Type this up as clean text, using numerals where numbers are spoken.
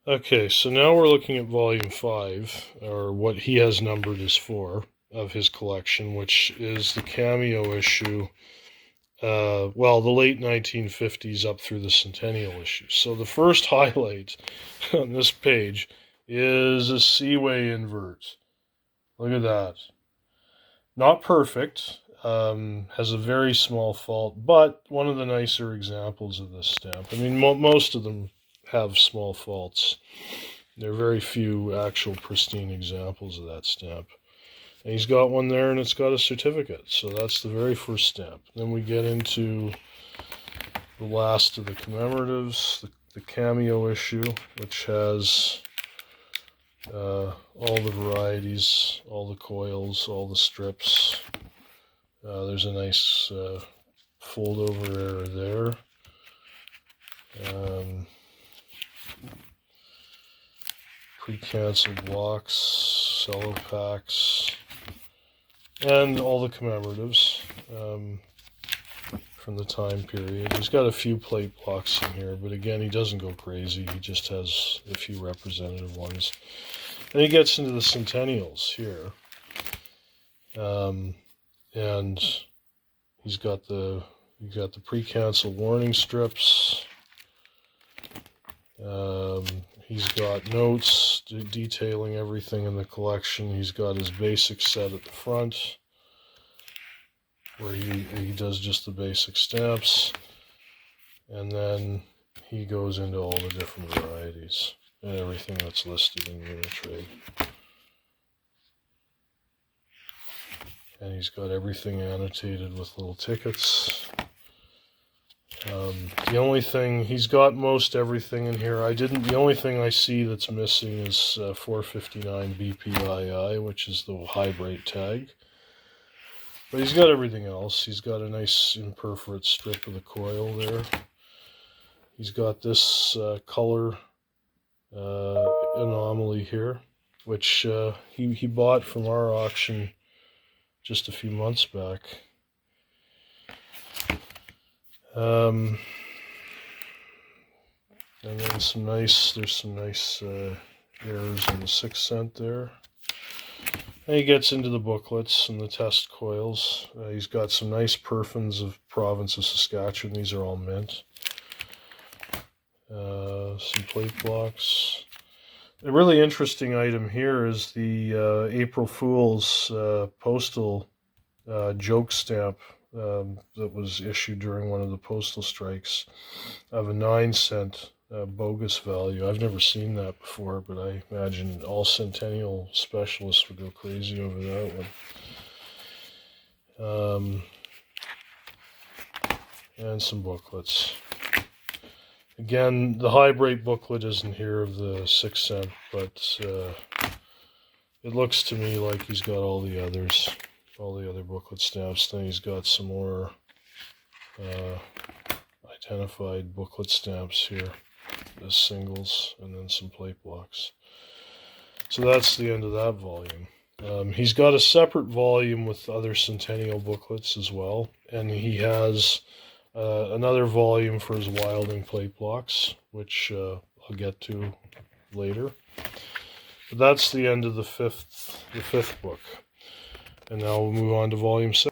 Okay, so now we're looking at volume 5, or what he has numbered as 4 of his collection, which is the cameo issue, well, the late 1950s up through the centennial issue. So the first highlight on this page is a Seaway invert. Look at that. Not perfect, has a very small fault, but one of the nicer examples of this stamp. I mean, most of them have small faults. There are very few actual pristine examples of that stamp. And he's got one there, and it's got a certificate. So that's the very first stamp. Then we get into the last of the commemoratives, the cameo issue, which has all the varieties, all the coils, all the strips. There's a nice fold-over error there. Pre-canceled blocks, cello packs, and all the commemoratives from the time period. He's got a few plate blocks in here, but again, he doesn't go crazy. He just has a few representative ones. And he gets into the centennials here. And he's got the pre-cancel warning strips. He's got notes detailing everything in the collection. He's got his basic set at the front, where he does just the basic stamps, and then he goes into all the different varieties and everything that's listed in Unitrade. And he's got everything annotated with little tickets. The only thing, he's got most everything in here. The only thing I see that's missing is 459 BPII, which is the high-rate tag. But he's got everything else. He's got a nice imperforate strip of the coil there. He's got this color anomaly here, which he bought from our auction just a few months back. And then there's some nice errors in the 6 cent there. And he gets into the booklets and the test coils. He's got some nice perfins of province of Saskatchewan. These are all mint. Some plate blocks. A really interesting item here is the April Fool's postal joke stamp that was issued during one of the postal strikes of a 9 cent bogus value. I've never seen that before, but I imagine all centennial specialists would go crazy over that one. And some booklets. Again, the high-rate booklet isn't here of the 6 cent, but it looks to me like he's got all the others. All the other booklet stamps. Then he's got some more identified booklet stamps here as singles, and then some plate blocks. So that's the end of that volume. He's got a separate volume with other centennial booklets as well, and he has another volume for his Wilding plate blocks, which I'll get to later. But that's the end of the fifth book. And now we'll move on to volume 6.